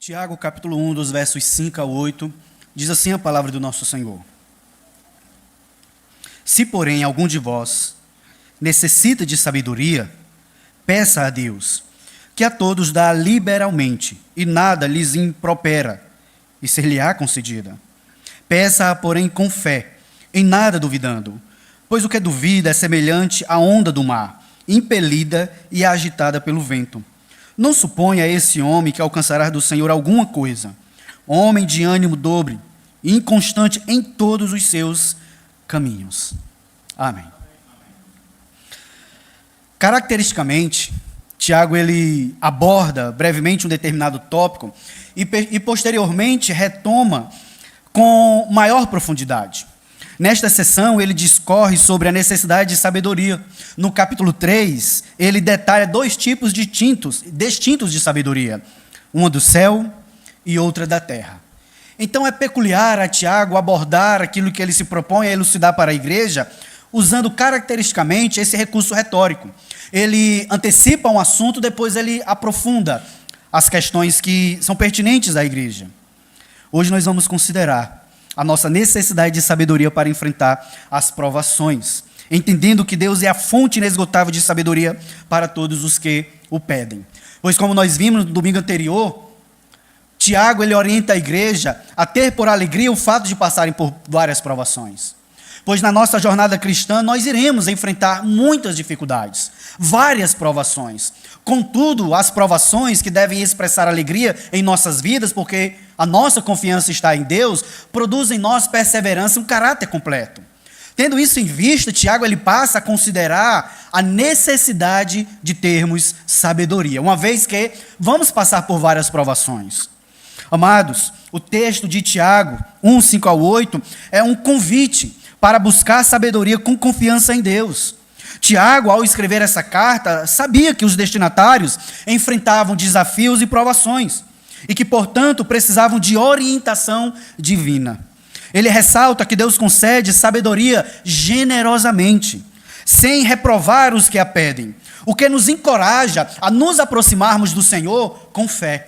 Tiago, capítulo 1, dos versos 5 a 8, diz assim a palavra do nosso Senhor. Se, porém, algum de vós necessita de sabedoria, peça a Deus, que a todos dá liberalmente, e nada lhes impropera, e ser-lhe-á concedida. Peça-a, porém, com fé, em nada duvidando, pois o que duvida é semelhante à onda do mar, impelida e agitada pelo vento. Não suponha esse homem que alcançará do Senhor alguma coisa. Homem de ânimo dobre, inconstante em todos os seus caminhos. Amém. Caracteristicamente, Tiago ele aborda brevemente um determinado tópico e posteriormente retoma com maior profundidade. Nesta sessão, ele discorre sobre a necessidade de sabedoria. No capítulo 3, ele detalha dois tipos distintos de sabedoria. Uma do céu e outra da terra. Então, é peculiar a Tiago abordar aquilo que ele se propõe a elucidar para a igreja, usando caracteristicamente esse recurso retórico. Ele antecipa um assunto, depois ele aprofunda as questões que são pertinentes à igreja. Hoje nós vamos considerar a nossa necessidade de sabedoria para enfrentar as provações, entendendo que Deus é a fonte inesgotável de sabedoria para todos os que o pedem. Pois, como nós vimos no domingo anterior, Tiago ele orienta a igreja a ter por alegria o fato de passarem por várias provações. Pois na nossa jornada cristã nós iremos enfrentar muitas dificuldades, várias provações. Contudo, as provações que devem expressar alegria em nossas vidas, porque a nossa confiança está em Deus, produzem em nós perseverança e um caráter completo. Tendo isso em vista, Tiago ele passa a considerar a necessidade de termos sabedoria, uma vez que vamos passar por várias provações. Amados, o texto de Tiago 1, 5 a 8 é um convite para buscar sabedoria com confiança em Deus. Tiago, ao escrever essa carta, sabia que os destinatários enfrentavam desafios e provações e que, portanto, precisavam de orientação divina. Ele ressalta que Deus concede sabedoria generosamente, sem reprovar os que a pedem, o que nos encoraja a nos aproximarmos do Senhor com fé.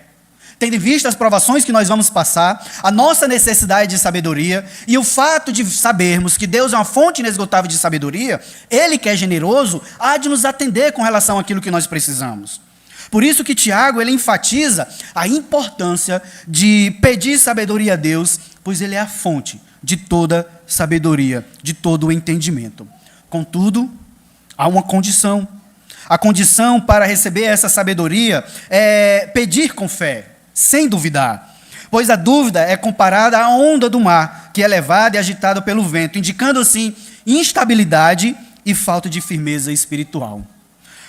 Tendo em vista as provações que nós vamos passar, a nossa necessidade de sabedoria e o fato de sabermos que Deus é uma fonte inesgotável de sabedoria, Ele que é generoso, há de nos atender com relação àquilo que nós precisamos. Por isso que Tiago ele enfatiza a importância de pedir sabedoria a Deus, pois Ele é a fonte de toda sabedoria, de todo o entendimento. Contudo, há uma condição. A condição para receber essa sabedoria é pedir com fé, sem duvidar, pois a dúvida é comparada à onda do mar, que é levada e agitada pelo vento, indicando assim instabilidade e falta de firmeza espiritual.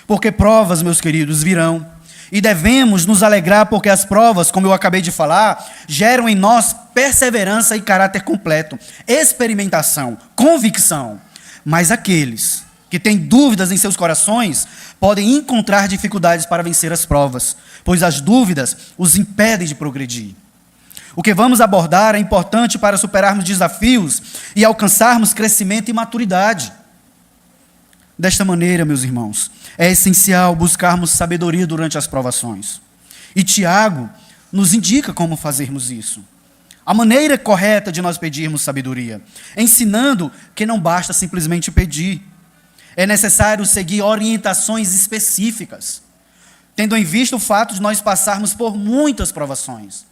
Porque provas, meus queridos, virão, e devemos nos alegrar porque as provas, como eu acabei de falar, geram em nós perseverança e caráter completo, experimentação, convicção. Mas aqueles que têm dúvidas em seus corações podem encontrar dificuldades para vencer as provas, pois as dúvidas os impedem de progredir. O que vamos abordar é importante para superarmos desafios e alcançarmos crescimento e maturidade. Desta maneira, meus irmãos, é essencial buscarmos sabedoria durante as provações. E Tiago nos indica como fazermos isso. A maneira correta de nós pedirmos sabedoria, ensinando que não basta simplesmente pedir. É necessário seguir orientações específicas, tendo em vista o fato de nós passarmos por muitas provações.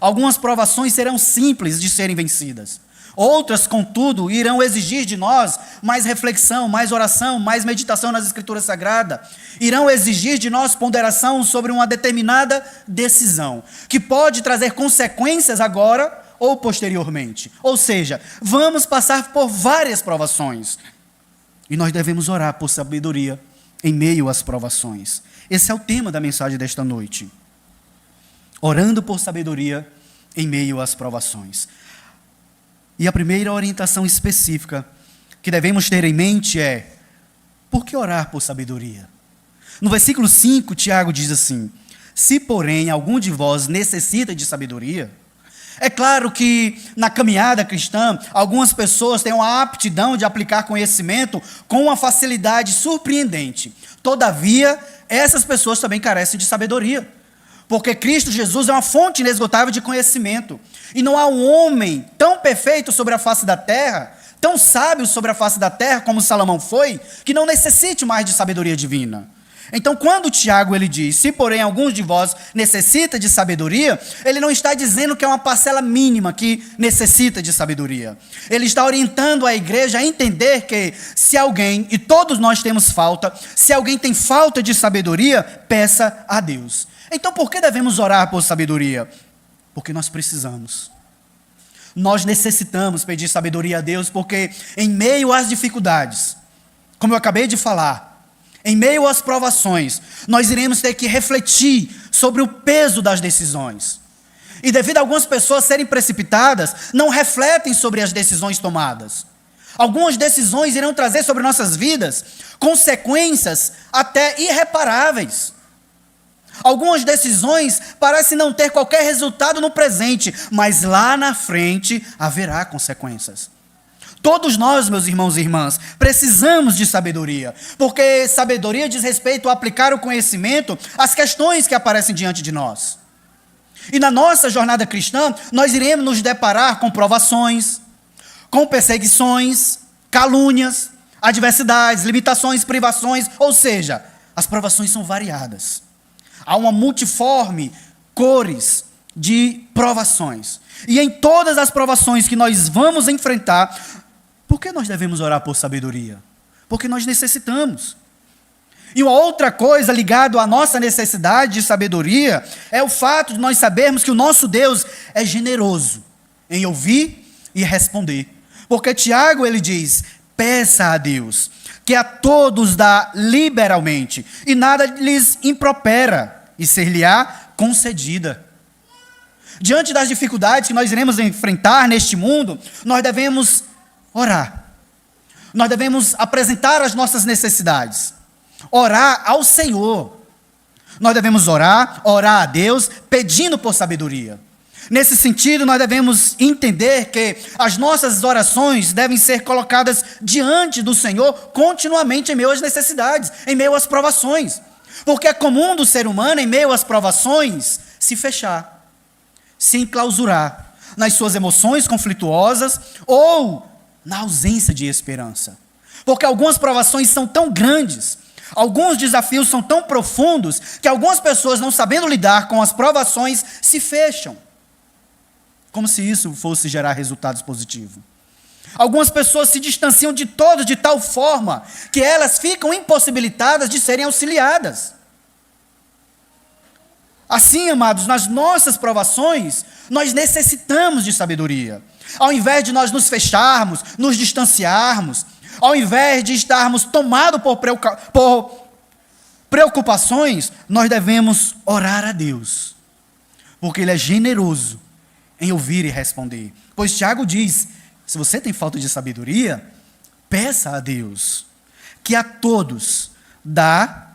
Algumas provações serão simples de serem vencidas. Outras, contudo, irão exigir de nós mais reflexão, mais oração, mais meditação nas Escrituras Sagradas. Irão exigir de nós ponderação sobre uma determinada decisão, que pode trazer consequências agora ou posteriormente. Ou seja, vamos passar por várias provações. E nós devemos orar por sabedoria em meio às provações. Esse é o tema da mensagem desta noite. Orando por sabedoria em meio às provações. E a primeira orientação específica que devemos ter em mente é: por que orar por sabedoria? No versículo 5, Tiago diz assim: se, porém, algum de vós necessita de sabedoria. É claro que na caminhada cristã, algumas pessoas têm uma aptidão de aplicar conhecimento com uma facilidade surpreendente. Todavia, essas pessoas também carecem de sabedoria. Porque Cristo Jesus é uma fonte inesgotável de conhecimento. E não há um homem tão perfeito sobre a face da terra, tão sábio sobre a face da terra como Salomão foi, que não necessite mais de sabedoria divina. Então, quando Tiago ele diz, se porém alguns de vós necessita de sabedoria, ele não está dizendo que é uma parcela mínima que necessita de sabedoria. Ele está orientando a igreja a entender que se alguém, e todos nós temos falta, se alguém tem falta de sabedoria, peça a Deus. Então, por que devemos orar por sabedoria? Porque nós precisamos. Nós necessitamos pedir sabedoria a Deus, porque em meio às dificuldades, como eu acabei de falar, em meio às provações, nós iremos ter que refletir sobre o peso das decisões. E devido a algumas pessoas serem precipitadas, não refletem sobre as decisões tomadas. Algumas decisões irão trazer sobre nossas vidas consequências até irreparáveis. Algumas decisões parecem não ter qualquer resultado no presente, mas lá na frente haverá consequências. Todos nós, meus irmãos e irmãs, precisamos de sabedoria, porque sabedoria diz respeito a aplicar o conhecimento às questões que aparecem diante de nós. E na nossa jornada cristã, nós iremos nos deparar com provações, com perseguições, calúnias, adversidades, limitações, privações, ou seja, as provações são variadas. Há uma multiforme cores de provações. E em todas as provações que nós vamos enfrentar, por que nós devemos orar por sabedoria? Porque nós necessitamos. E uma outra coisa ligada à nossa necessidade de sabedoria é o fato de nós sabermos que o nosso Deus é generoso em ouvir e responder. Porque Tiago ele diz, peça a Deus, que a todos dá liberalmente, e nada lhes impropera, e ser-lhe-á concedida. Diante das dificuldades que nós iremos enfrentar neste mundo, nós devemos orar. Nós devemos apresentar as nossas necessidades. Orar ao Senhor. Nós devemos orar a Deus, pedindo por sabedoria. Nesse sentido, nós devemos entender que as nossas orações devem ser colocadas diante do Senhor continuamente em meio às necessidades, em meio às provações. Porque é comum do ser humano, em meio às provações, se fechar, se enclausurar nas suas emoções conflituosas ou na ausência de esperança. Porque algumas provações são tão grandes, alguns desafios são tão profundos, que algumas pessoas, não sabendo lidar com as provações, se fecham. Como se isso fosse gerar resultados positivos. Algumas pessoas se distanciam de todos de tal forma que elas ficam impossibilitadas de serem auxiliadas. Assim, amados, nas nossas provações, nós necessitamos de sabedoria. Ao invés de nós nos fecharmos, nos distanciarmos, ao invés de estarmos tomados por preocupações, nós devemos orar a Deus, porque Ele é generoso em ouvir e responder. Pois Tiago diz, se você tem falta de sabedoria, peça a Deus, que a todos dá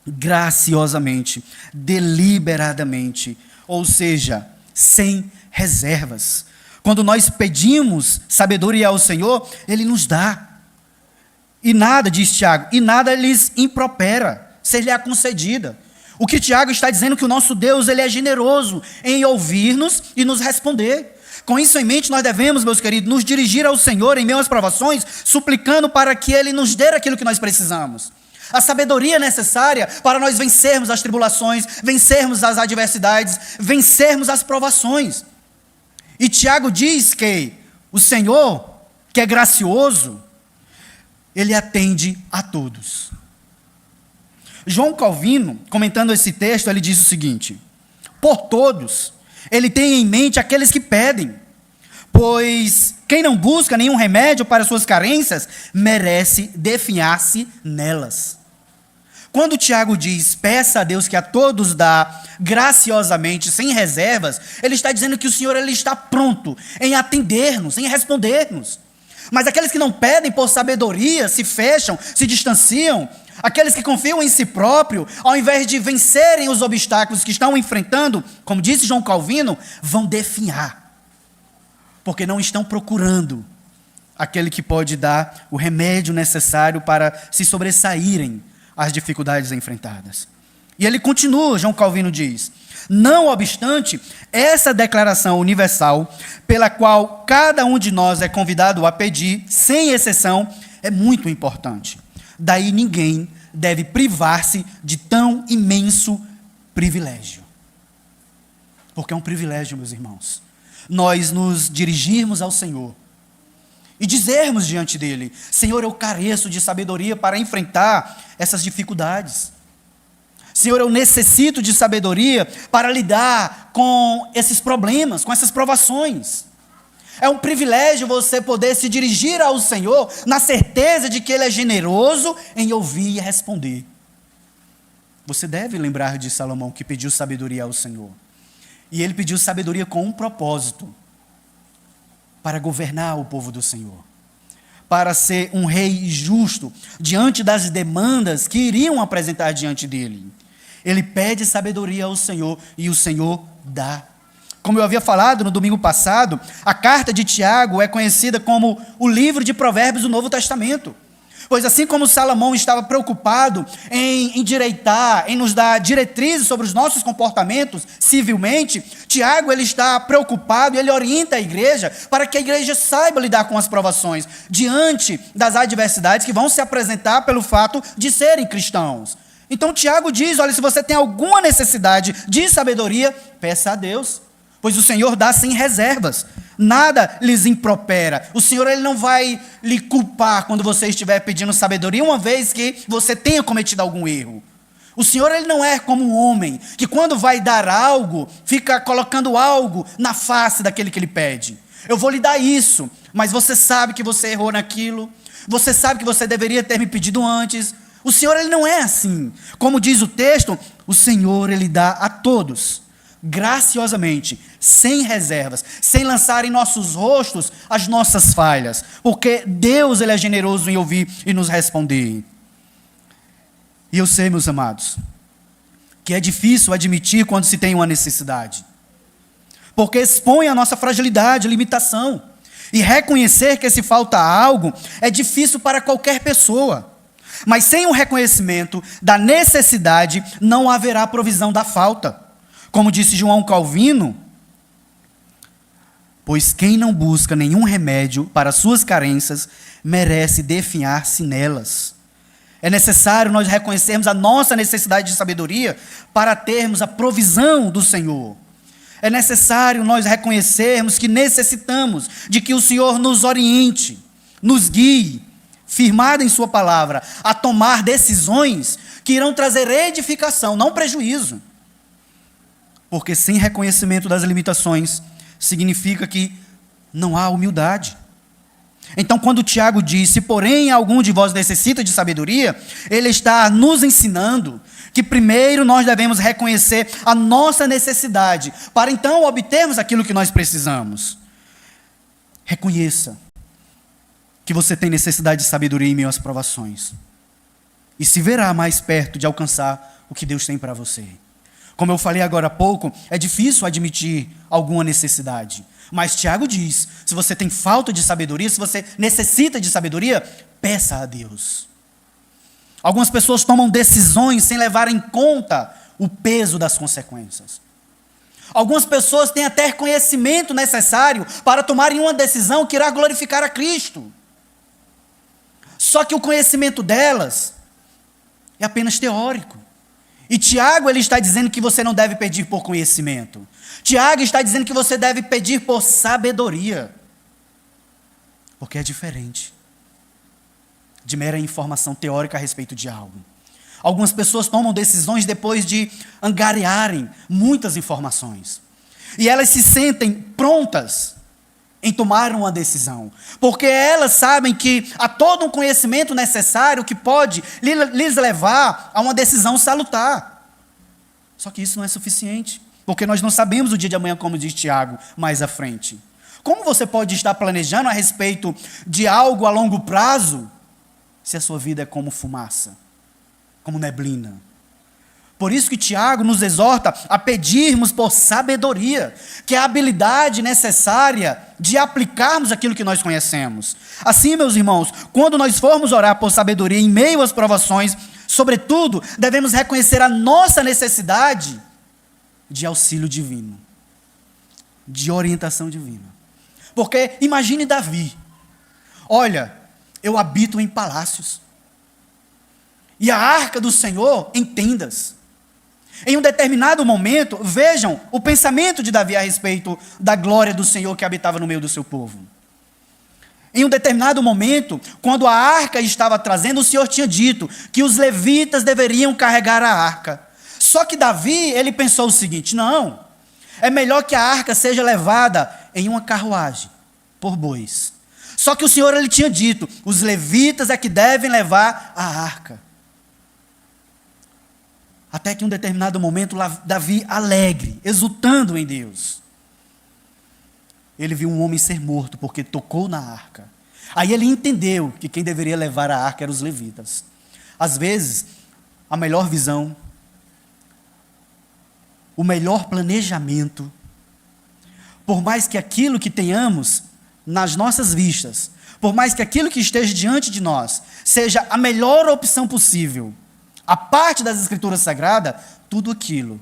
graciosamente, deliberadamente, ou seja, sem reservas. Quando nós pedimos sabedoria ao Senhor, Ele nos dá. E nada, diz Tiago, e nada lhes impropera, ser-lhe-á concedida. O que Tiago está dizendo é que o nosso Deus ele é generoso em ouvir-nos e nos responder. Com isso em mente, nós devemos, meus queridos, nos dirigir ao Senhor em meio às provações, suplicando para que Ele nos dê aquilo que nós precisamos. A sabedoria necessária para nós vencermos as tribulações, vencermos as adversidades, vencermos as provações. E Tiago diz que o Senhor, que é gracioso, Ele atende a todos. João Calvino, comentando esse texto, ele diz o seguinte: por todos, Ele tem em mente aqueles que pedem, pois quem não busca nenhum remédio para suas carências, merece definhar-se nelas. Quando Tiago diz, peça a Deus que a todos dá graciosamente, sem reservas, ele está dizendo que o Senhor ele está pronto em atender-nos, em responder-nos. Mas aqueles que não pedem por sabedoria, se fecham, se distanciam, aqueles que confiam em si próprio, ao invés de vencerem os obstáculos que estão enfrentando, como disse João Calvino, vão definhar, porque não estão procurando aquele que pode dar o remédio necessário para se sobressaírem às dificuldades enfrentadas. E ele continua, João Calvino diz, Não obstante, essa declaração universal, pela qual cada um de nós é convidado a pedir, sem exceção, é muito importante. Daí ninguém deve privar-se de tão imenso privilégio. Porque é um privilégio, meus irmãos, nós nos dirigirmos ao Senhor e dizermos diante dele: Senhor, eu careço de sabedoria para enfrentar essas dificuldades. Senhor, eu necessito de sabedoria para lidar com esses problemas, com essas provações. É um privilégio você poder se dirigir ao Senhor na certeza de que Ele é generoso em ouvir e responder. Você deve lembrar de Salomão, que pediu sabedoria ao Senhor. E ele pediu sabedoria com um propósito: para governar o povo do Senhor, para ser um rei justo diante das demandas que iriam apresentar diante dele. Ele pede sabedoria ao Senhor e o Senhor dá. Como eu havia falado no domingo passado, a carta de Tiago é conhecida como o livro de Provérbios do Novo Testamento. Pois assim como Salomão estava preocupado em endireitar, em nos dar diretrizes sobre os nossos comportamentos civilmente, Tiago ele está preocupado e ele orienta a igreja para que a igreja saiba lidar com as provações diante das adversidades que vão se apresentar pelo fato de serem cristãos. Então Tiago diz: olha, se você tem alguma necessidade de sabedoria, peça a Deus, pois o Senhor dá sem reservas, nada lhes impropera. O Senhor ele não vai lhe culpar quando você estiver pedindo sabedoria, uma vez que você tenha cometido algum erro. O Senhor ele não é como um homem, que quando vai dar algo, fica colocando algo na face daquele que ele pede. Eu vou lhe dar isso, mas você sabe que você errou naquilo, você sabe que você deveria ter me pedido antes. O Senhor ele não é assim. Como diz o texto, o Senhor ele dá a todos, graciosamente, sem reservas, sem lançar em nossos rostos as nossas falhas, porque Deus ele é generoso em ouvir e nos responder. E eu sei, meus amados, que é difícil admitir quando se tem uma necessidade, porque expõe a nossa fragilidade, limitação, e reconhecer que se falta algo é difícil para qualquer pessoa. Mas sem o reconhecimento da necessidade, não haverá provisão da falta. Como disse João Calvino, pois quem não busca nenhum remédio para suas carências, merece definhar-se nelas. É necessário nós reconhecermos a nossa necessidade de sabedoria para termos a provisão do Senhor. É necessário nós reconhecermos que necessitamos de que o Senhor nos oriente, nos guie, firmado em sua palavra, a tomar decisões que irão trazer edificação, não prejuízo. Porque sem reconhecimento das limitações, significa que não há humildade. Então, quando Tiago diz: se porém algum de vós necessita de sabedoria, ele está nos ensinando que primeiro nós devemos reconhecer a nossa necessidade, para então obtermos aquilo que nós precisamos. Reconheça que você tem necessidade de sabedoria em meio às provações, e se verá mais perto de alcançar o que Deus tem para você. Como eu falei agora há pouco, é difícil admitir alguma necessidade, mas Tiago diz: se você tem falta de sabedoria, se você necessita de sabedoria, peça a Deus. Algumas pessoas tomam decisões sem levar em conta o peso das consequências. Algumas pessoas têm até conhecimento necessário para tomarem uma decisão que irá glorificar a Cristo. Só que o conhecimento delas é apenas teórico. E Tiago ele está dizendo que você não deve pedir por conhecimento. Tiago está dizendo que você deve pedir por sabedoria. Porque é diferente de mera informação teórica a respeito de algo. Algumas pessoas tomam decisões depois de angariarem muitas informações. E elas se sentem prontas em tomar uma decisão, porque elas sabem que há todo um conhecimento necessário que pode lhes levar a uma decisão salutar. Só que isso não é suficiente, porque nós não sabemos o dia de amanhã, como diz Tiago mais à frente. Como você pode estar planejando a respeito de algo a longo prazo, se a sua vida é como fumaça, como neblina? Por isso que Tiago nos exorta a pedirmos por sabedoria, que é a habilidade necessária de aplicarmos aquilo que nós conhecemos. Assim, meus irmãos, quando nós formos orar por sabedoria em meio às provações, sobretudo, devemos reconhecer a nossa necessidade de auxílio divino, de orientação divina. Porque imagine Davi: olha, eu habito em palácios, e a arca do Senhor em tendas. Em um determinado momento, vejam o pensamento de Davi a respeito da glória do Senhor que habitava no meio do seu povo. Em um determinado momento, quando a arca estava trazendo, o Senhor tinha dito que os levitas deveriam carregar a arca. Só que Davi, ele pensou o seguinte: não, é melhor que a arca seja levada em uma carruagem, por bois. Só que o Senhor, ele tinha dito, os levitas é que devem levar a arca. Até que em um determinado momento, Davi, alegre, exultando em Deus, ele viu um homem ser morto porque tocou na arca. Aí ele entendeu que quem deveria levar a arca eram os levitas. Às vezes, a melhor visão, o melhor planejamento, por mais que aquilo que tenhamos nas nossas vistas, por mais que aquilo que esteja diante de nós seja a melhor opção possível, a parte das Escrituras Sagradas, tudo aquilo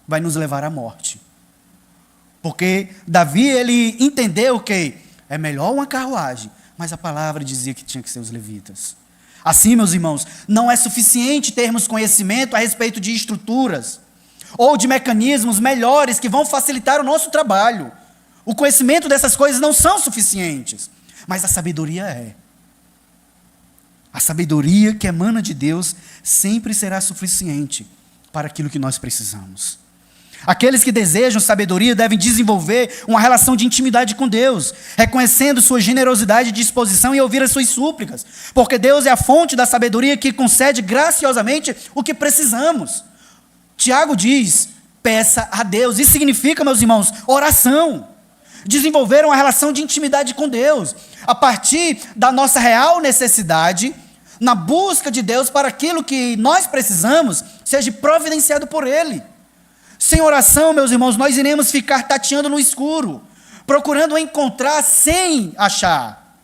vai nos levar à morte. Porque Davi, ele entendeu que é melhor uma carruagem, mas a palavra dizia que tinha que ser os levitas. Assim, meus irmãos, não é suficiente termos conhecimento a respeito de estruturas ou de mecanismos melhores que vão facilitar o nosso trabalho. O conhecimento dessas coisas não são suficientes, mas a sabedoria é. A sabedoria que emana de Deus sempre será suficiente para aquilo que nós precisamos. Aqueles que desejam sabedoria devem desenvolver uma relação de intimidade com Deus, reconhecendo sua generosidade e disposição em ouvir as suas súplicas, porque Deus é a fonte da sabedoria que concede graciosamente o que precisamos. Tiago diz: peça a Deus. Isso significa, meus irmãos, oração. Desenvolver uma relação de intimidade com Deus, a partir da nossa real necessidade, na busca de Deus para aquilo que nós precisamos, seja providenciado por Ele. Sem oração, meus irmãos, nós iremos ficar tateando no escuro, procurando encontrar sem achar.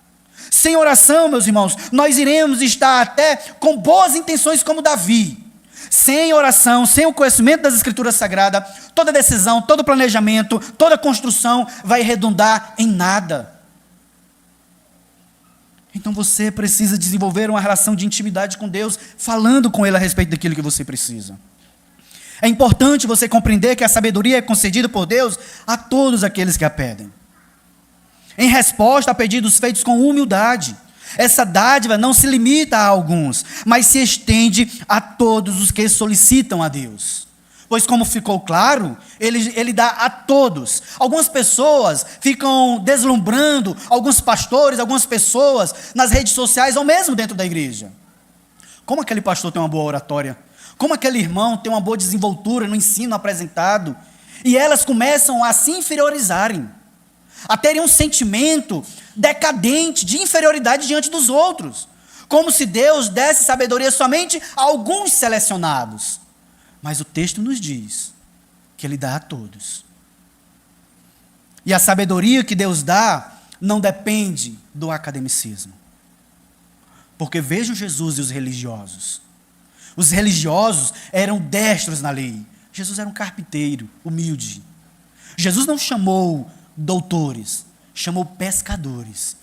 Sem oração, meus irmãos, nós iremos estar até com boas intenções como Davi. Sem oração, sem o conhecimento das Escrituras Sagradas, toda decisão, todo planejamento, toda construção vai redundar em nada. Então você precisa desenvolver uma relação de intimidade com Deus, falando com Ele a respeito daquilo que você precisa. É importante você compreender que a sabedoria é concedida por Deus a todos aqueles que a pedem, em resposta a pedidos feitos com humildade. Essa dádiva não se limita a alguns, mas se estende a todos os que solicitam a Deus. Pois, como ficou claro, ele dá a todos. Algumas pessoas ficam deslumbrando, alguns pastores, algumas pessoas nas redes sociais ou mesmo dentro da igreja. Como aquele pastor tem uma boa oratória? Como aquele irmão tem uma boa desenvoltura no ensino apresentado? E elas começam a se inferiorizarem, a terem um sentimento decadente de inferioridade diante dos outros, como se Deus desse sabedoria somente a alguns selecionados. Mas o texto nos diz que Ele dá a todos. E a sabedoria que Deus dá não depende do academicismo. Porque vejam Jesus e os religiosos. Os religiosos eram destros na lei. Jesus era um carpinteiro, humilde. Jesus não chamou doutores, chamou pescadores.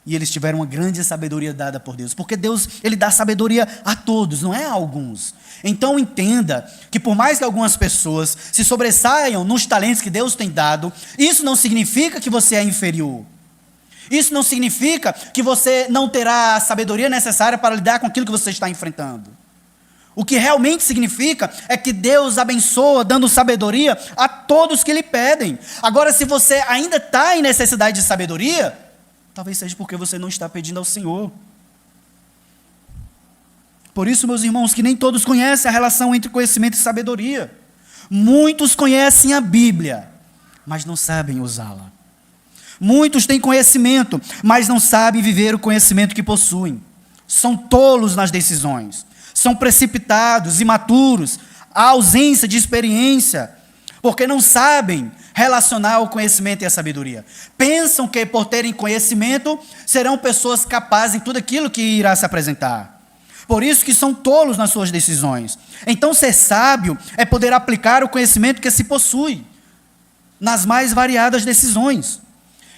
E eles tiveram uma grande sabedoria dada por Deus. Porque Deus, Ele dá sabedoria a todos, não é a alguns. Então entenda que por mais que algumas pessoas se sobressaiam nos talentos que Deus tem dado, isso não significa que você é inferior. Isso não significa que você não terá a sabedoria necessária para lidar com aquilo que você está enfrentando. O que realmente significa é que Deus abençoa dando sabedoria a todos que lhe pedem. Agora, se você ainda está em necessidade de sabedoria, talvez seja porque você não está pedindo ao Senhor. Por isso, meus irmãos, que nem todos conhecem a relação entre conhecimento e sabedoria. Muitos conhecem a Bíblia, mas não sabem usá-la. Muitos têm conhecimento, mas não sabem viver o conhecimento que possuem. São tolos nas decisões. São precipitados, imaturos, há ausência de experiência, porque não sabem relacionar o conhecimento e a sabedoria. Pensam que por terem conhecimento, serão pessoas capazes em tudo aquilo que irá se apresentar. Por isso que são tolos nas suas decisões. Então, ser sábio é poder aplicar o conhecimento que se possui nas mais variadas decisões.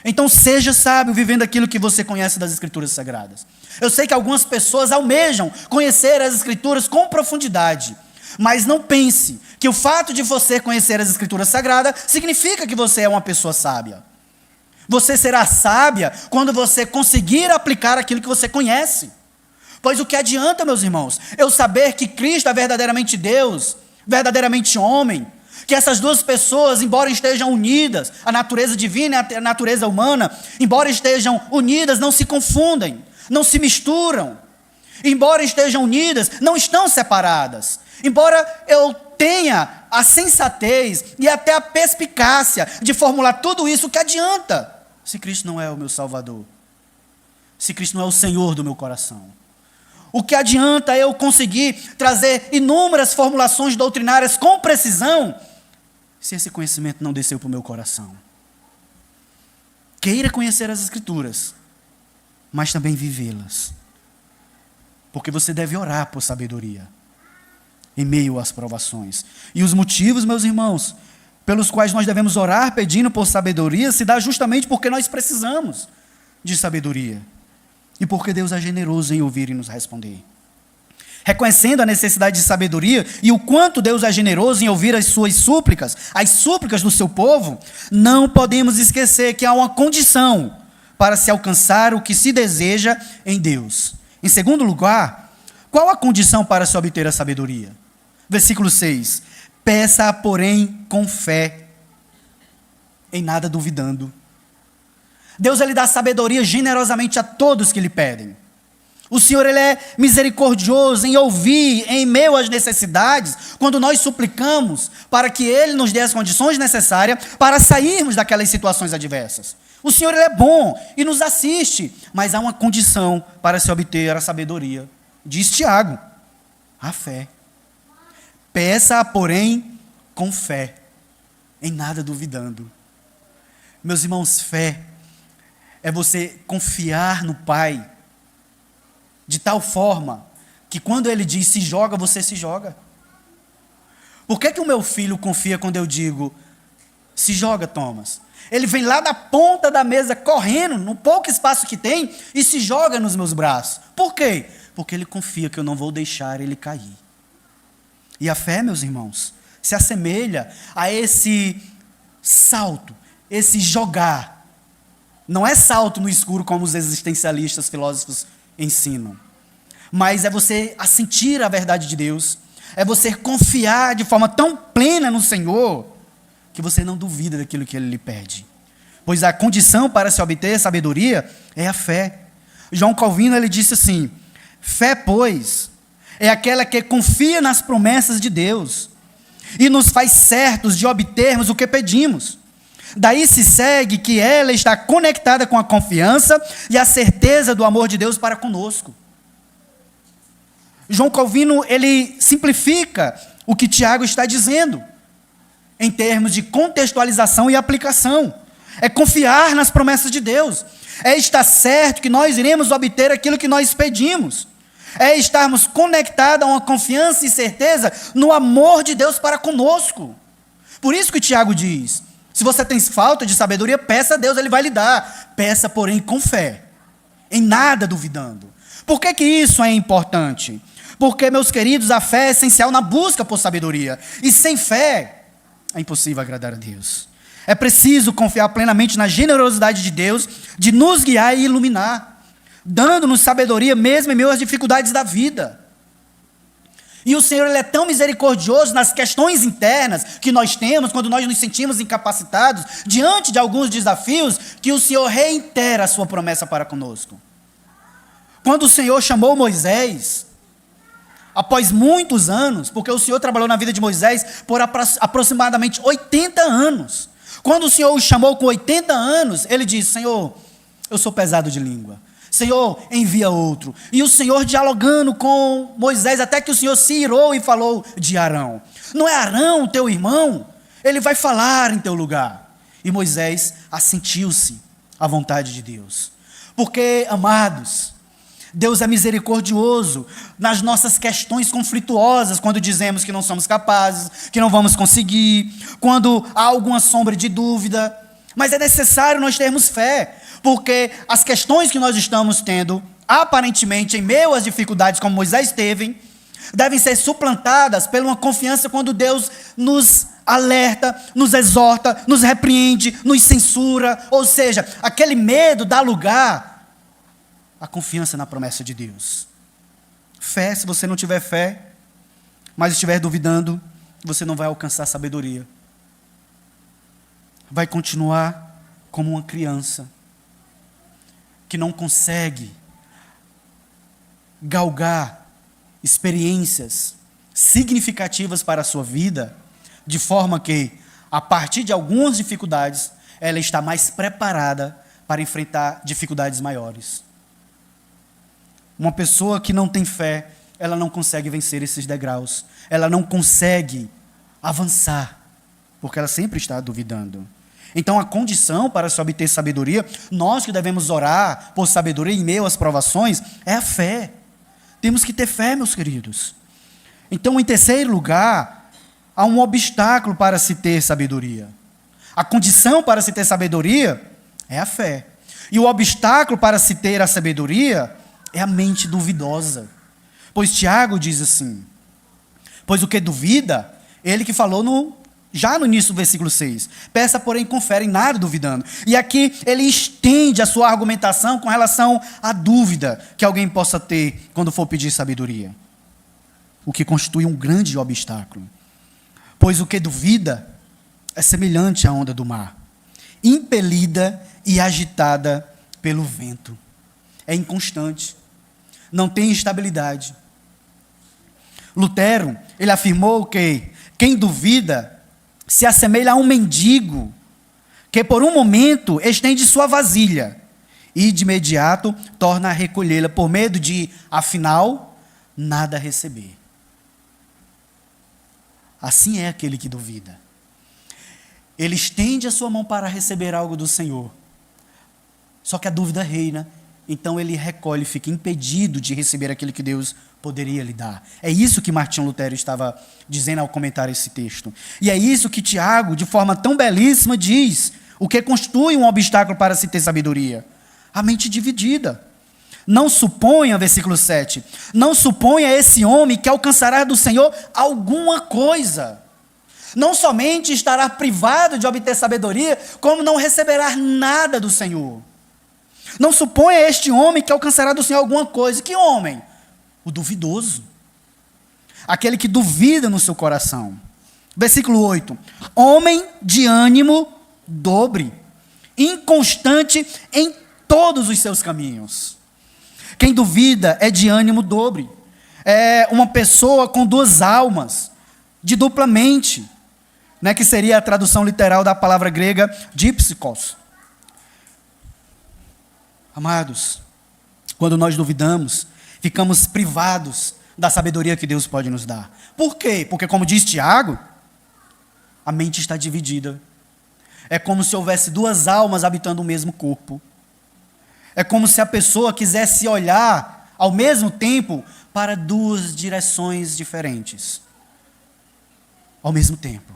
Então, seja sábio vivendo aquilo que você conhece das Escrituras Sagradas. Eu sei que algumas pessoas almejam conhecer as Escrituras com profundidade, mas não pense que o fato de você conhecer as Escrituras Sagradas significa que você é uma pessoa sábia. Você será sábia quando você conseguir aplicar aquilo que você conhece. Pois o que adianta, meus irmãos, eu saber que Cristo é verdadeiramente Deus, verdadeiramente homem, que essas duas pessoas, embora estejam unidas, a natureza divina e a natureza humana, embora estejam unidas, não se confundem, não se misturam. Embora estejam unidas, não estão separadas. Embora eu tenha a sensatez e até a perspicácia de formular tudo isso, o que adianta se Cristo não é o meu Salvador? Se Cristo não é o Senhor do meu coração? O que adianta eu conseguir trazer inúmeras formulações doutrinárias com precisão, se esse conhecimento não desceu para o meu coração? Queira conhecer as Escrituras, mas também vivê-las. Porque você deve orar por sabedoria em meio às provações. E os motivos, meus irmãos, pelos quais nós devemos orar pedindo por sabedoria, se dá justamente porque nós precisamos de sabedoria. E porque Deus é generoso em ouvir e nos responder. Reconhecendo a necessidade de sabedoria e o quanto Deus é generoso em ouvir as suas súplicas, as súplicas do seu povo, não podemos esquecer que há uma condição para se alcançar o que se deseja em Deus. Em segundo lugar, qual a condição para se obter a sabedoria? Versículo 6. Peça, porém, com fé, em nada duvidando. Deus, ele dá sabedoria generosamente a todos que lhe pedem. O Senhor, ele é misericordioso em ouvir em meio às necessidades, quando nós suplicamos para que ele nos dê as condições necessárias para sairmos daquelas situações adversas. O Senhor, ele é bom e nos assiste, mas há uma condição para se obter a sabedoria. Diz Tiago, a fé. Peça, porém, com fé, em nada duvidando. Meus irmãos, fé é você confiar no Pai, de tal forma que quando Ele diz se joga, você se joga. Por que o meu filho confia quando eu digo se joga, Thomas? Ele vem lá da ponta da mesa correndo, no pouco espaço que tem, e se joga nos meus braços. Por quê? Porque ele confia que eu não vou deixar ele cair. E a fé, meus irmãos, se assemelha a esse salto, esse jogar. Não é salto no escuro como os existencialistas filósofos ensinam, mas é você assentir a verdade de Deus, é você confiar de forma tão plena no Senhor, que você não duvida daquilo que Ele lhe pede. Pois a condição para se obter sabedoria é a fé. João Calvino, ele disse assim, fé, pois, é aquela que confia nas promessas de Deus e nos faz certos de obtermos o que pedimos. Daí se segue que ela está conectada com a confiança e a certeza do amor de Deus para conosco. João Calvino, ele simplifica o que Tiago está dizendo, em termos de contextualização e aplicação. É confiar nas promessas de Deus. É estar certo que nós iremos obter aquilo que nós pedimos. É estarmos conectados a uma confiança e certeza no amor de Deus para conosco. Por isso que Tiago diz, se você tem falta de sabedoria, peça a Deus, Ele vai lhe dar. Peça, porém, com fé, em nada duvidando. Por que isso é importante? Porque, meus queridos, a fé é essencial na busca por sabedoria. E sem fé, é impossível agradar a Deus. É preciso confiar plenamente na generosidade de Deus, de nos guiar e iluminar, dando-nos sabedoria mesmo em meio às dificuldades da vida. E o Senhor, Ele é tão misericordioso nas questões internas que nós temos, quando nós nos sentimos incapacitados, diante de alguns desafios, que o Senhor reitera a sua promessa para conosco. Quando o Senhor chamou Moisés, após muitos anos, porque o Senhor trabalhou na vida de Moisés por aproximadamente 80 anos. Quando o Senhor o chamou com 80 anos, ele disse, Senhor, eu sou pesado de língua. Senhor, envia outro. E o Senhor dialogando com Moisés, até que o Senhor se irou e falou de Arão. Não é Arão, teu irmão? Ele vai falar em teu lugar. E Moisés assentiu-se à vontade de Deus. Porque, amados, Deus é misericordioso nas nossas questões conflituosas, quando dizemos que não somos capazes, que não vamos conseguir, quando há alguma sombra de dúvida. Mas é necessário nós termos fé, porque as questões que nós estamos tendo, aparentemente em meio às dificuldades como Moisés teve, devem ser suplantadas por uma confiança quando Deus nos alerta, nos exorta, nos repreende, nos censura. Ou seja, aquele medo dá lugar à confiança na promessa de Deus. Fé, se você não tiver fé, mas estiver duvidando, você não vai alcançar sabedoria. Vai continuar como uma criança que não consegue galgar experiências significativas para a sua vida, de forma que, a partir de algumas dificuldades, ela está mais preparada para enfrentar dificuldades maiores. Uma pessoa que não tem fé, ela não consegue vencer esses degraus, ela não consegue avançar, porque ela sempre está duvidando. Então, a condição para se obter sabedoria, nós que devemos orar por sabedoria em meio às provações, é a fé. Temos que ter fé, meus queridos. Então, em terceiro lugar, há um obstáculo para se ter sabedoria. A condição para se ter sabedoria é a fé. E o obstáculo para se ter a sabedoria é a mente duvidosa. Pois Tiago diz assim: pois o que duvida, ele que falou já no início do versículo 6. Peça, porém, confere, nada duvidando. E aqui ele estende a sua argumentação com relação à dúvida que alguém possa ter quando for pedir sabedoria. O que constitui um grande obstáculo. Pois o que duvida é semelhante à onda do mar, impelida e agitada pelo vento. É inconstante, não tem estabilidade. Lutero, ele afirmou que quem duvida se assemelha a um mendigo que por um momento estende sua vasilha e de imediato torna a recolhê-la por medo de, afinal, nada receber. Assim é aquele que duvida. Ele estende a sua mão para receber algo do Senhor, só que a dúvida reina, então ele recolhe, fica impedido de receber aquilo que Deus poderia lhe dar. É isso que Martinho Lutero estava dizendo ao comentar esse texto. E é isso que Tiago, de forma tão belíssima, diz. O que constitui um obstáculo para se ter sabedoria? A mente dividida. Não suponha, versículo 7, não suponha esse homem que alcançará do Senhor alguma coisa. Não somente estará privado de obter sabedoria, como não receberá nada do Senhor. Não suponha este homem que alcançará do Senhor alguma coisa. Que homem? O duvidoso. Aquele que duvida no seu coração. Versículo 8. Homem de ânimo dobre, inconstante em todos os seus caminhos. Quem duvida é de ânimo dobre. É uma pessoa com duas almas, de dupla mente, né, que seria a tradução literal da palavra grega dipsikos. Amados, quando nós duvidamos, ficamos privados da sabedoria que Deus pode nos dar. Por quê? Porque, como diz Tiago, a mente está dividida. É como se houvesse duas almas habitando o mesmo corpo. É como se a pessoa quisesse olhar, ao mesmo tempo, para duas direções diferentes. Ao mesmo tempo.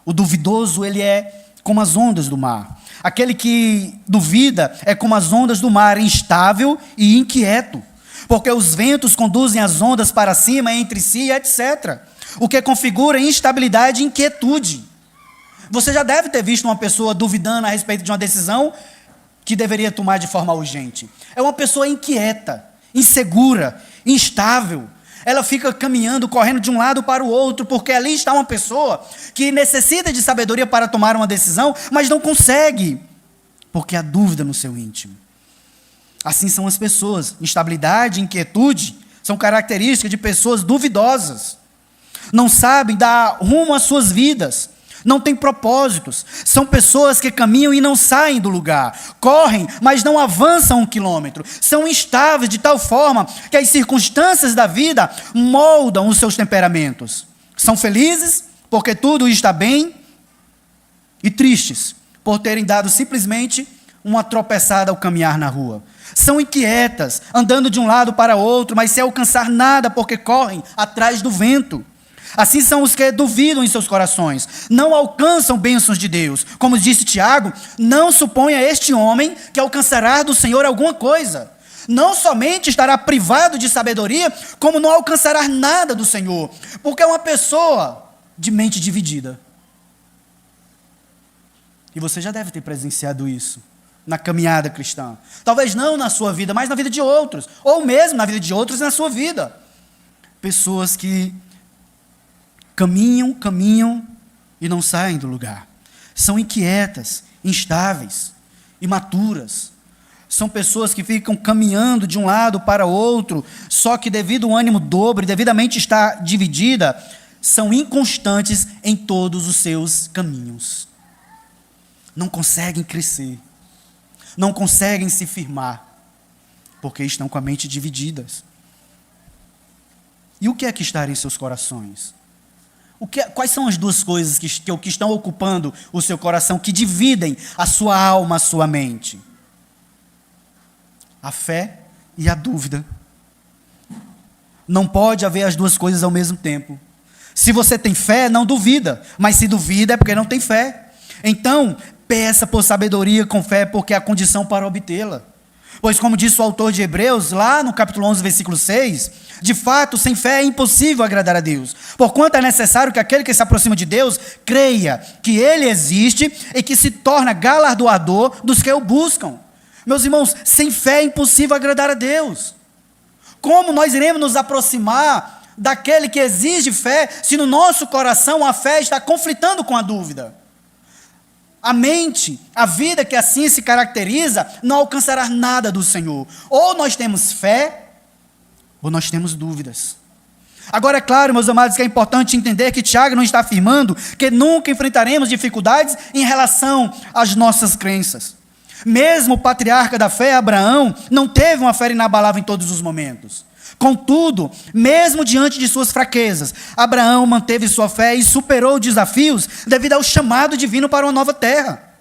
O duvidoso, ele é como as ondas do mar. Aquele que duvida é como as ondas do mar, instável e inquieto, porque os ventos conduzem as ondas para cima, entre si, etc. O que configura instabilidade e inquietude. Você já deve ter visto uma pessoa duvidando a respeito de uma decisão que deveria tomar de forma urgente. É uma pessoa inquieta, insegura, instável. Ela fica caminhando, correndo de um lado para o outro, porque ali está uma pessoa que necessita de sabedoria para tomar uma decisão, mas não consegue, porque há dúvida no seu íntimo. Assim são as pessoas. Instabilidade, inquietude são características de pessoas duvidosas. Não sabem dar rumo às suas vidas. Não têm propósitos. São pessoas que caminham e não saem do lugar. Correm, mas não avançam 1 quilômetro. São instáveis de tal forma que as circunstâncias da vida moldam os seus temperamentos. São felizes porque tudo está bem e tristes por terem dado simplesmente uma tropeçada ao caminhar na rua. são inquietas, andando de um lado para outro, mas sem alcançar nada, porque correm atrás do vento. Assim são os que duvidam em seus corações, não alcançam bênçãos de Deus. Como disse Tiago, não suponha este homem que alcançará do Senhor alguma coisa. Não somente estará privado de sabedoria, como não alcançará nada do Senhor, porque é uma pessoa de mente dividida. E você já deve ter presenciado isso na caminhada cristã. Talvez não na sua vida, mas na vida de outros, ou mesmo na vida de outros e na sua vida. Pessoas que caminham e não saem do lugar. São inquietas, instáveis, imaturas. São pessoas que ficam caminhando de um lado para outro, só que devido ao ânimo dobre, devidamente está dividida, são inconstantes em todos os seus caminhos. Não conseguem crescer, não conseguem se firmar, porque estão com a mente divididas. E o que é que está em seus corações? Quais são as duas coisas que estão ocupando o seu coração, que dividem a sua alma, a sua mente? A fé e a dúvida. Não pode haver as duas coisas ao mesmo tempo. Se você tem fé, não duvida, mas se duvida é porque não tem fé. Então, peça por sabedoria com fé, porque é a condição para obtê-la. Pois como disse o autor de Hebreus, lá no capítulo 11, versículo 6, de fato, sem fé é impossível agradar a Deus. Porquanto é necessário que aquele que se aproxima de Deus creia que Ele existe e que se torna galardoador dos que o buscam. Meus irmãos, sem fé é impossível agradar a Deus. Como nós iremos nos aproximar daquele que exige fé, se no nosso coração a fé está conflitando com a dúvida? A mente, a vida que assim se caracteriza, não alcançará nada do Senhor. Ou nós temos fé, ou nós temos dúvidas. Agora, é claro, meus amados, que é importante entender que Tiago não está afirmando que nunca enfrentaremos dificuldades em relação às nossas crenças. Mesmo o patriarca da fé, Abraão, não teve uma fé inabalável em todos os momentos. Contudo, mesmo diante de suas fraquezas, Abraão manteve sua fé e superou desafios devido ao chamado divino para uma nova terra.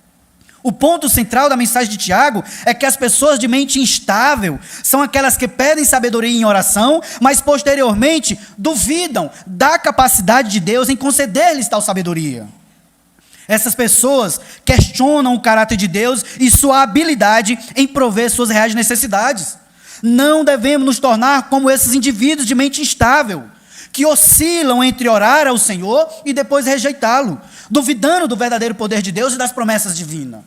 O ponto central da mensagem de Tiago é que as pessoas de mente instável são aquelas que pedem sabedoria em oração, mas posteriormente duvidam da capacidade de Deus em conceder-lhes tal sabedoria. Essas pessoas questionam o caráter de Deus e sua habilidade em prover suas reais necessidades. Não devemos nos tornar como esses indivíduos de mente instável, que oscilam entre orar ao Senhor e depois rejeitá-lo, duvidando do verdadeiro poder de Deus e das promessas divinas.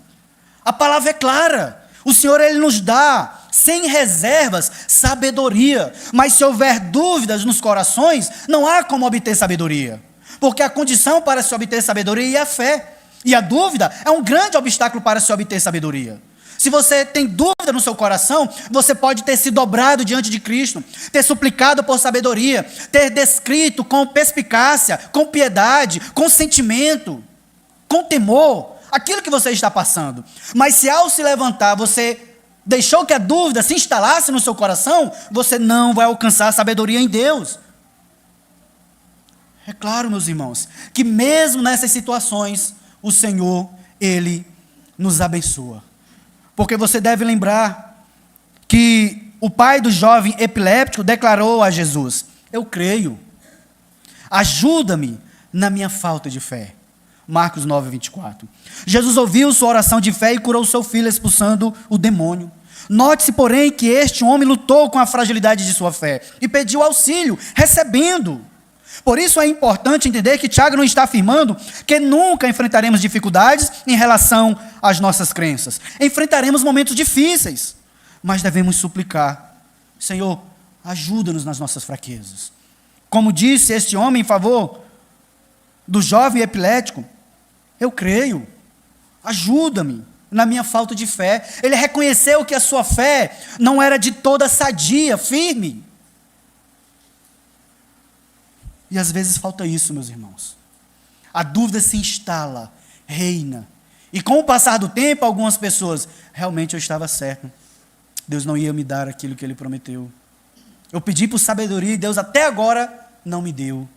A palavra é clara. O Senhor, Ele nos dá, sem reservas, sabedoria. Mas se houver dúvidas nos corações, não há como obter sabedoria. Porque a condição para se obter sabedoria é a fé. E a dúvida é um grande obstáculo para se obter sabedoria. Se você tem dúvida no seu coração, você pode ter se dobrado diante de Cristo, ter suplicado por sabedoria, ter descrito com perspicácia, com piedade, com sentimento, com temor, aquilo que você está passando. Mas se ao se levantar você deixou que a dúvida se instalasse no seu coração, você não vai alcançar a sabedoria em Deus. É claro, meus irmãos, que mesmo nessas situações, o Senhor, Ele nos abençoa. Porque você deve lembrar que o pai do jovem epiléptico declarou a Jesus: eu creio, ajuda-me na minha falta de fé. Marcos 9, 24. Jesus ouviu sua oração de fé e curou seu filho, expulsando o demônio. Note-se, porém, que este homem lutou com a fragilidade de sua fé e pediu auxílio, recebendo. Por isso é importante entender que Tiago não está afirmando que nunca enfrentaremos dificuldades em relação às nossas crenças. Enfrentaremos momentos difíceis, mas devemos suplicar: Senhor, ajuda-nos nas nossas fraquezas. Como disse este homem em favor do jovem epilético: eu creio, ajuda-me na minha falta de fé. Ele reconheceu que a sua fé não era de toda sadia, firme. E às vezes falta isso, meus irmãos. A dúvida se instala, reina. E com o passar do tempo, algumas pessoas: realmente eu estava certo. Deus não ia me dar aquilo que Ele prometeu. Eu pedi por sabedoria e Deus até agora não me deu.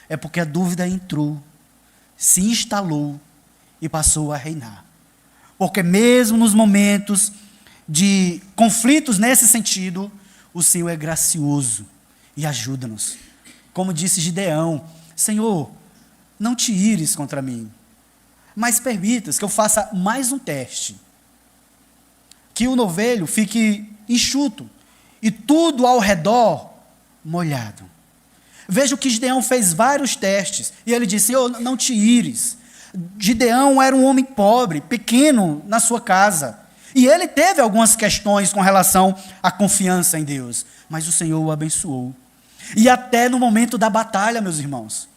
É porque a dúvida entrou, se instalou e passou a reinar. Porque mesmo nos momentos de conflitos nesse sentido, o Senhor é gracioso e ajuda-nos. Como disse Gideão: Senhor, não te ires contra mim, mas permitas que eu faça mais um teste, que o novelho fique enxuto e tudo ao redor molhado. Veja o que Gideão fez vários testes, e ele disse: Senhor, não te ires. Gideão era um homem pobre, pequeno na sua casa, e ele teve algumas questões com relação à confiança em Deus, mas o Senhor o abençoou. E até no momento da batalha, meus irmãos,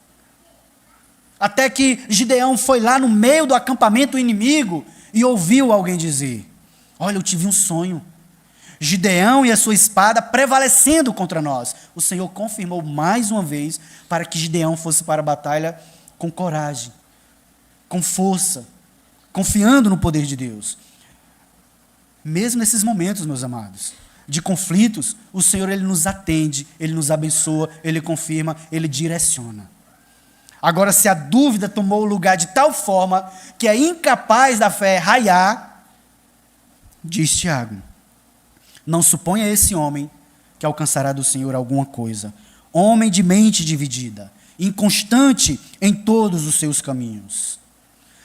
até que Gideão foi lá no meio do acampamento inimigo e ouviu alguém dizer: olha, eu tive um sonho. Gideão e a sua espada prevalecendo contra nós. O Senhor confirmou mais uma vez para que Gideão fosse para a batalha com coragem, com força, confiando no poder de Deus. Mesmo nesses momentos, meus amados, de conflitos, o Senhor, Ele nos atende, Ele nos abençoa, Ele confirma, Ele direciona. Agora, se a dúvida tomou o lugar de tal forma que é incapaz da fé raiar, diz Tiago: não suponha esse homem que alcançará do Senhor alguma coisa. Homem de mente dividida, inconstante em todos os seus caminhos.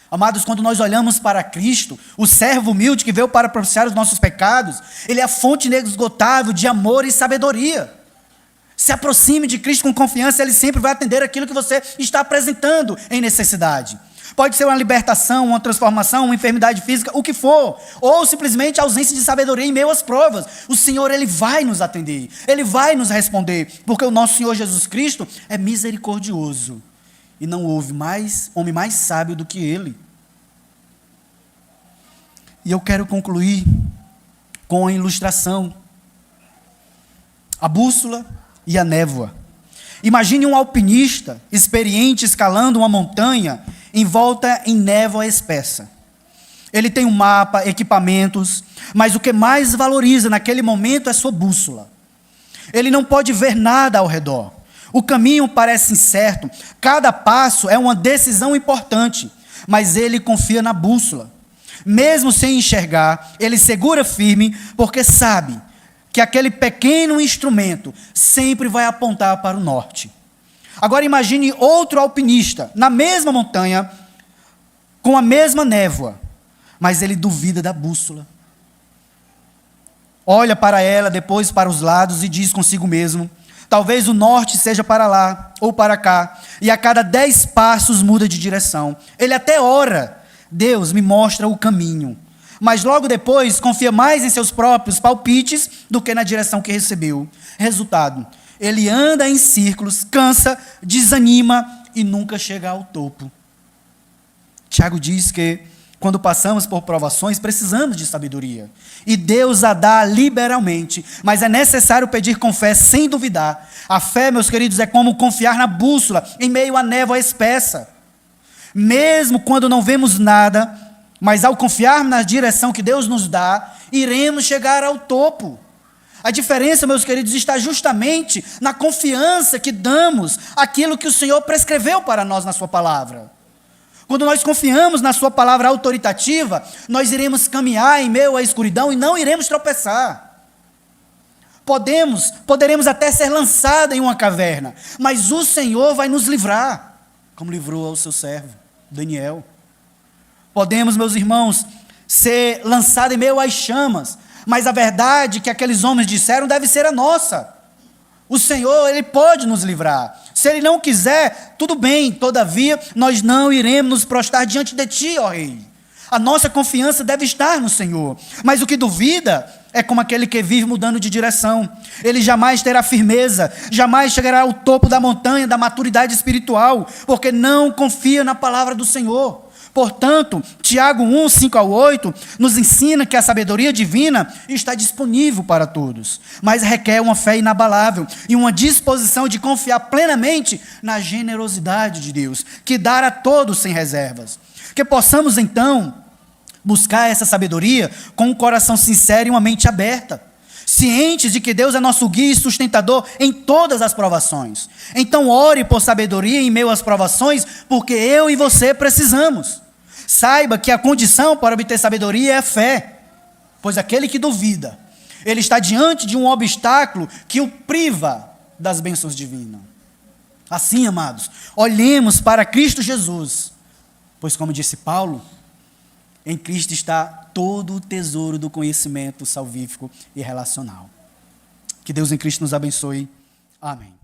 Amados, quando nós olhamos para Cristo, o servo humilde que veio para propiciar os nossos pecados, ele é a fonte inesgotável de amor e sabedoria. Se aproxime de Cristo com confiança, Ele sempre vai atender aquilo que você está apresentando em necessidade. Pode ser uma libertação, uma transformação, uma enfermidade física, o que for. Ou simplesmente ausência de sabedoria em meio às provas. O Senhor, Ele vai nos atender. Ele vai nos responder. Porque o nosso Senhor Jesus Cristo é misericordioso. E não houve homem mais sábio do que Ele. E eu quero concluir com a ilustração. A bússola e a névoa. Imagine um alpinista experiente escalando uma montanha envolta em névoa espessa. Ele tem um mapa, equipamentos, mas o que mais valoriza naquele momento é sua bússola. Ele não pode ver nada ao redor. O caminho parece incerto, cada passo é uma decisão importante, mas ele confia na bússola. Mesmo sem enxergar, ele segura firme, porque sabe que aquele pequeno instrumento sempre vai apontar para o norte. Agora imagine outro alpinista, na mesma montanha, com a mesma névoa, mas ele duvida da bússola. Olha para ela, depois para os lados e diz consigo mesmo: talvez o norte seja para lá ou para cá, e a cada 10 passos muda de direção. Ele até ora: Deus me mostra o caminho. Mas logo depois confia mais em seus próprios palpites do que na direção que recebeu. Resultado: ele anda em círculos, cansa, desanima e nunca chega ao topo. Tiago diz que quando passamos por provações, precisamos de sabedoria. E Deus a dá liberalmente, mas é necessário pedir com fé sem duvidar. A fé, meus queridos, é como confiar na bússola em meio à névoa espessa. Mesmo quando não vemos nada, mas ao confiarmos na direção que Deus nos dá, iremos chegar ao topo. A diferença, meus queridos, está justamente na confiança que damos àquilo que o Senhor prescreveu para nós na sua palavra. Quando nós confiamos na sua palavra autoritativa, nós iremos caminhar em meio à escuridão e não iremos tropeçar. Poderemos até ser lançados em uma caverna, mas o Senhor vai nos livrar, como livrou ao seu servo, Daniel. Podemos, meus irmãos, ser lançados em meio às chamas, mas a verdade que aqueles homens disseram deve ser a nossa. O Senhor, Ele pode nos livrar. Se Ele não quiser, tudo bem, todavia, nós não iremos nos prostrar diante de Ti, ó Rei. A nossa confiança deve estar no Senhor. Mas o que duvida é como aquele que vive mudando de direção. Ele jamais terá firmeza, jamais chegará ao topo da montanha da maturidade espiritual, porque não confia na palavra do Senhor. Portanto, Tiago 1, 5-8, nos ensina que a sabedoria divina está disponível para todos, mas requer uma fé inabalável e uma disposição de confiar plenamente na generosidade de Deus, que dá a todos sem reservas. Que possamos, então, buscar essa sabedoria com um coração sincero e uma mente aberta, cientes de que Deus é nosso guia e sustentador em todas as provações. Então ore por sabedoria em meio às provações, porque eu e você precisamos. Saiba que a condição para obter sabedoria é a fé. pois aquele que duvida, ele está diante de um obstáculo que o priva das bênçãos divinas. Assim, amados, olhemos para Cristo Jesus, pois como disse Paulo, em Cristo está todo o tesouro do conhecimento salvífico e relacional. Que Deus em Cristo nos abençoe. Amém.